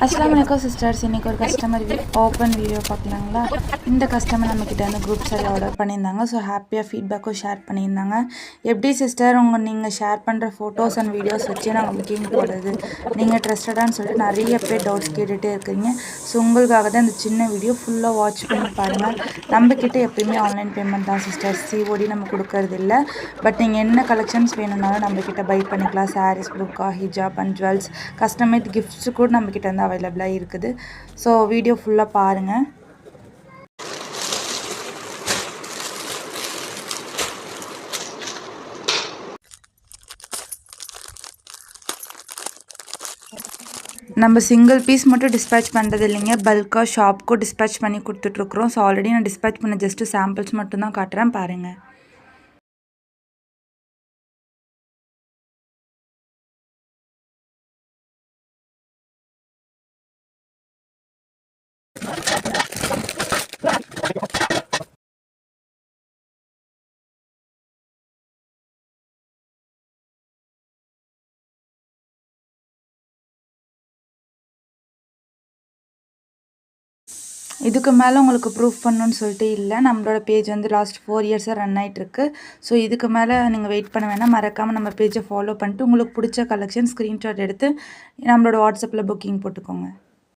அஸ்ஸலாமு அலைக்கும் சிஸ்டர்ஸ். இன்றைக்கி ஒரு கஸ்டமர் ஓப்பன் வீடியோ பார்க்கலாங்களா. இந்த கஸ்டமர் நம்மக்கிட்ட வந்து குரூப் சாரி ஆர்டர் பண்ணியிருந்தாங்க. ஸோ ஹாப்பியாக ஃபீட்பேக்கும் ஷேர் பண்ணியிருந்தாங்க. எப்படி சிஸ்டர் நீங்கள் ஷேர் பண்ணுற ஃபோட்டோஸ் அண்ட் வீடியோஸ் வச்சு நாங்கள் புக்கிங் போடுறது, நீங்கள் ட்ரஸ்டடான்னு சொல்லிட்டு நிறைய பேர் டவுட்ஸ் கேட்டுகிட்டே இருக்கிறீங்க. ஸோ உங்களுக்காக தான் இந்த சின்ன வீடியோ ஃபுல்லாக வாட்ச் பண்ணி பாருங்கள். நம்மக்கிட்ட எப்பயுமே ஆன்லைன் பேமெண்ட் தான் சிஸ்டர்ஸ், சிஓடி நம்ம கொடுக்கறது இல்லை. பட் நீங்கள் என்ன கலெக்ஷன்ஸ் வேணும்னாலும் நம்மக்கிட்ட பை பண்ணிக்கலாம். சாரீஸ், புர்கா, ஹிஜாப் அண்ட் ஜுவல்ஸ், கஸ்டமைட் கிஃப்ட்ஸு கூட நம்மக்கிட்ட வந்து அவைலபிளாக இருக்குது. ஸோ வீடியோ ஃபுல்லாக பாருங்கள். நம்ம சிங்கிள் பீஸ் மட்டும் டிஸ்பேச் பண்ணுறது இல்லைங்க, பல்காக ஷாப்புக்கும் டிஸ்பேச் பண்ணி கொடுத்துட்ருக்குறோம். ஸோ ஆல்ரெடி நான் டிஸ்பேச் பண்ண ஜஸ்ட்டு சாம்பிள்ஸ் மட்டும் தான் காட்டுறேன், பாருங்கள். இதுக்கு மேலே உங்களுக்கு ப்ரூஃப் பண்ணணுன்னு சொல்லிட்டு இல்லை. நம்மளோட பேஜ் வந்து லாஸ்ட் 4 இயர்ஸாக ரன் ஆகிட்டுருக்கு. ஸோ இதுக்கு மேலே நீங்கள் வெயிட் பண்ண வேணாம். மறக்காமல் நம்ம பேஜை ஃபாலோ பண்ணிட்டு உங்களுக்கு பிடிச்ச கலெக்ஷன் ஸ்க்ரீன்ஷாட் எடுத்து நம்மளோட வாட்ஸ்அப்பில் புக்கிங் போட்டுக்கோங்க.